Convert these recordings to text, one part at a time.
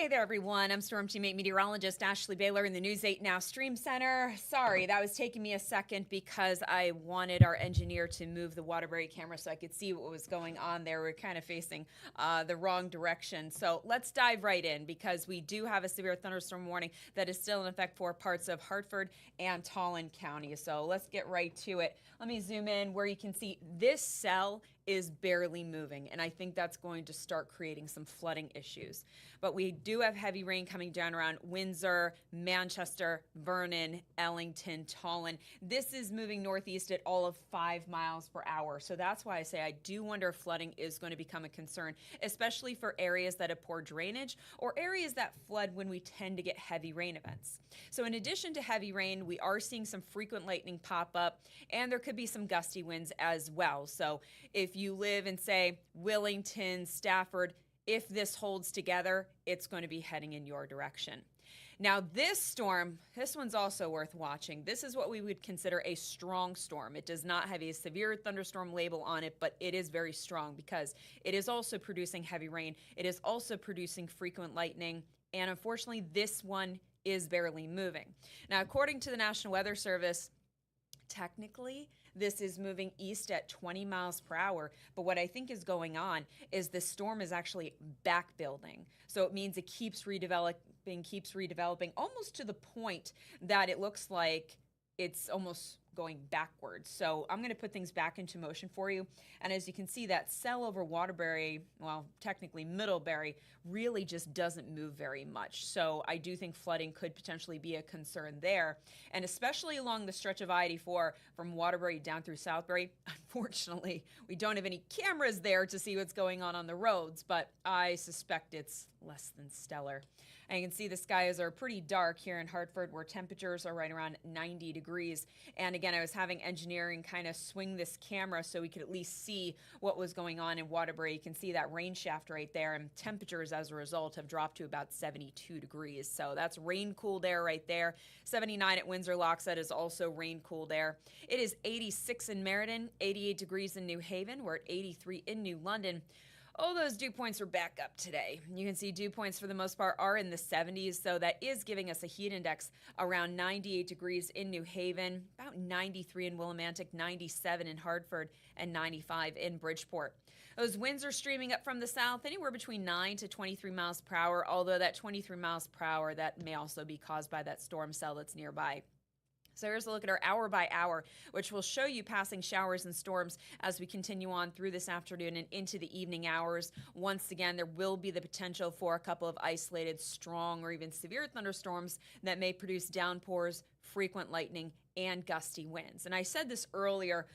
Hey there, everyone. I'm Storm Teammate Meteorologist Ashley Baylor in the News 8 Now Stream Center. Sorry, that was taking me a second because I wanted our engineer to move the Waterbury camera so I could see what was going on there. We're kind of facing the wrong direction. So let's dive right in because we do have a severe thunderstorm warning that is still in effect for parts of Hartford and Tolland County. So let's get right to it. Let me zoom in where you can see this cell is barely moving, and I think that's going to start creating some flooding issues. But we do have heavy rain coming down around Windsor, Manchester, Vernon, Ellington, Tolland. This is moving northeast at all of 5 miles per hour. So that's why I say I do wonder if flooding is going to become a concern, especially for areas that have poor drainage or areas that flood when we tend to get heavy rain events. So in addition to heavy rain, we are seeing some frequent lightning pop up, and there could be some gusty winds as well. So if you live in, say, Willington, Stafford, if this holds together, it's going to be heading in your direction. Now, this storm, this one's also worth watching. This is what we would consider a strong storm. It does not have a severe thunderstorm label on it, but it is very strong because it is also producing heavy rain. It is also producing frequent lightning, and unfortunately, this one is barely moving. Now, according to the National Weather Service, technically, this is moving east at 20 miles per hour, but what I think is going on is the storm is actually back building. So it means it keeps redeveloping almost to the point that it looks like it's almost going backwards. So I'm going to put things back into motion for you. And as you can see, that cell over Waterbury, well, technically Middlebury, really just doesn't move very much. So I do think flooding could potentially be a concern there. And especially along the stretch of I-84 from Waterbury down through Southbury. Unfortunately, we don't have any cameras there to see what's going on the roads, but I suspect it's less than stellar. And you can see the skies are pretty dark here in Hartford, where temperatures are right around 90 degrees. And again, I was having engineering kind of swing this camera so we could at least see what was going on in Waterbury. You can see that rain shaft right there, and temperatures as a result have dropped to about 72 degrees. So that's rain cooled air right there. 79 at Windsor Localized is also rain cooled air. It is 86 in Meriden, 88 degrees in New Haven. We're at 83 in New London. All those dew points are back up today. You can see dew points for the most part are in the 70s, so that is giving us a heat index around 98 degrees in New Haven, about 93 in Willimantic, 97 in Hartford, and 95 in Bridgeport. Those winds are streaming up from the south, anywhere between 9 to 23 miles per hour, although that 23 miles per hour, that may also be caused by that storm cell that's nearby. So here's a look at our hour by hour, which will show you passing showers and storms as we continue on through this afternoon and into the evening hours. Once again, there will be the potential for a couple of isolated, strong, or even severe thunderstorms that may produce downpours, frequent lightning, and gusty winds. And I said this earlier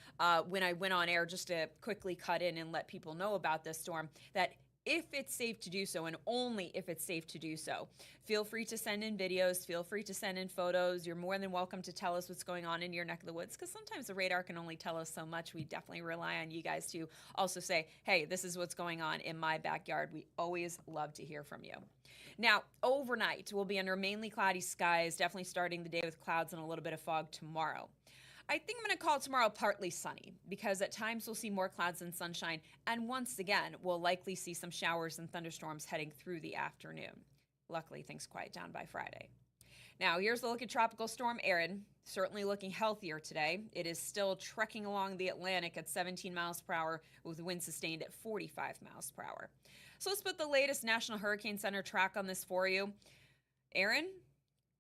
when I went on air, just to quickly cut in and let people know about this storm, that if it's safe to do so, and only if it's safe to do so, feel free to send in videos, feel free to send in photos. You're more than welcome to tell us what's going on in your neck of the woods, because sometimes the radar can only tell us so much. We definitely rely on you guys to also say, hey, this is what's going on in my backyard. We always love to hear from you. Now, overnight, we'll be under mainly cloudy skies, definitely starting the day with clouds and a little bit of fog tomorrow. I think I'm going to call tomorrow partly sunny because at times we'll see more clouds than sunshine, and once again, we'll likely see some showers and thunderstorms heading through the afternoon. Luckily, things quiet down by Friday. Now, here's a look at Tropical Storm Erin. Certainly looking healthier today. It is still trekking along the Atlantic at 17 miles per hour with winds sustained at 45 miles per hour. So let's put the latest National Hurricane Center track on this for you. Erin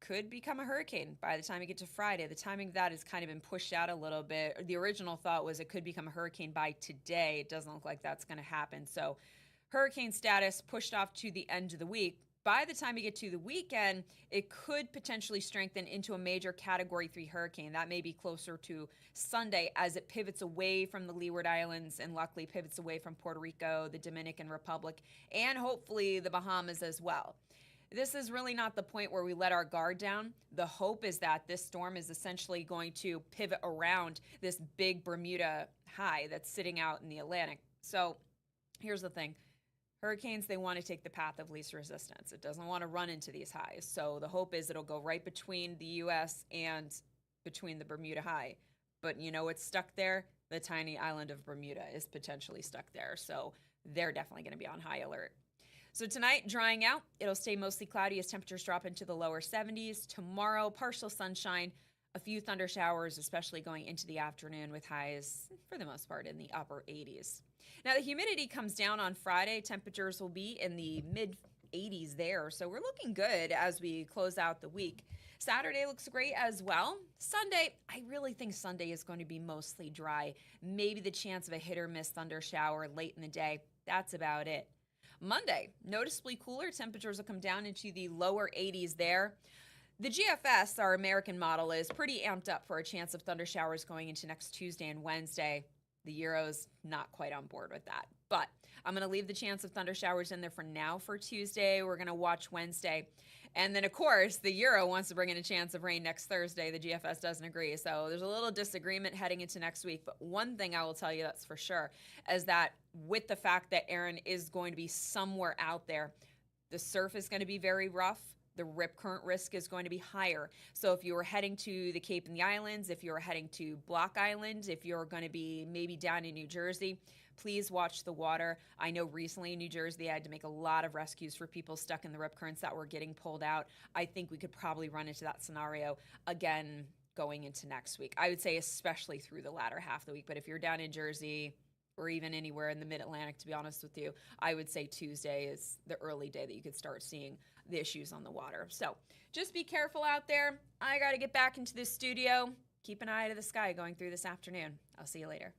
could become a hurricane by the time we get to Friday. The timing of that has kind of been pushed out a little bit. The original thought was it could become a hurricane by today. It doesn't look like that's going to happen. So hurricane status pushed off to the end of the week. By the time we get to the weekend, it could potentially strengthen into a major Category 3 hurricane. That may be closer to Sunday as it pivots away from the Leeward Islands and luckily pivots away from Puerto Rico, the Dominican Republic, and hopefully the Bahamas as well. This is really not the point where we let our guard down. The hope is that this storm is essentially going to pivot around this big Bermuda high that's sitting out in the Atlantic. So here's the thing. Hurricanes, they want to take the path of least resistance. It doesn't want to run into these highs. So the hope is it'll go right between the U.S. and between the Bermuda High. But you know what's stuck there? The tiny island of Bermuda is potentially stuck there. So they're definitely going to be on high alert. So tonight, drying out. It'll stay mostly cloudy as temperatures drop into the lower 70s. Tomorrow, partial sunshine, a few thunder showers, especially going into the afternoon with highs, for the most part, in the upper 80s. Now, the humidity comes down on Friday. Temperatures will be in the mid 80s there. So we're looking good as we close out the week. Saturday looks great as well. Sunday, I really think Sunday is going to be mostly dry. Maybe the chance of a hit or miss thunder shower late in the day. That's about it. Monday, noticeably cooler. Temperatures will come down into the lower 80s there. The GFS, our American model, is pretty amped up for a chance of thunder showers going into next Tuesday and Wednesday. The Euro's not quite on board with that. But I'm going to leave the chance of thunder showers in there for now for Tuesday. We're going to watch Wednesday. And then, of course, the Euro wants to bring in a chance of rain next Thursday. The GFS doesn't agree. So there's a little disagreement heading into next week. But one thing I will tell you that's for sure is that with the fact that Aaron is going to be somewhere out there, the surf is going to be very rough. The rip current risk is going to be higher. So if you were heading to the Cape and the Islands, if you're heading to Block Island, if you're going to be maybe down in New Jersey, please watch the water. I know recently in New Jersey, I had to make a lot of rescues for people stuck in the rip currents that were getting pulled out. I think we could probably run into that scenario again going into next week. I would say especially through the latter half of the week. But if you're down in Jersey or even anywhere in the mid-Atlantic, to be honest with you, I would say Tuesday is the early day that you could start seeing the issues on the water. So just be careful out there. I got to get back into the studio. Keep an eye to the sky going through this afternoon. I'll see you later.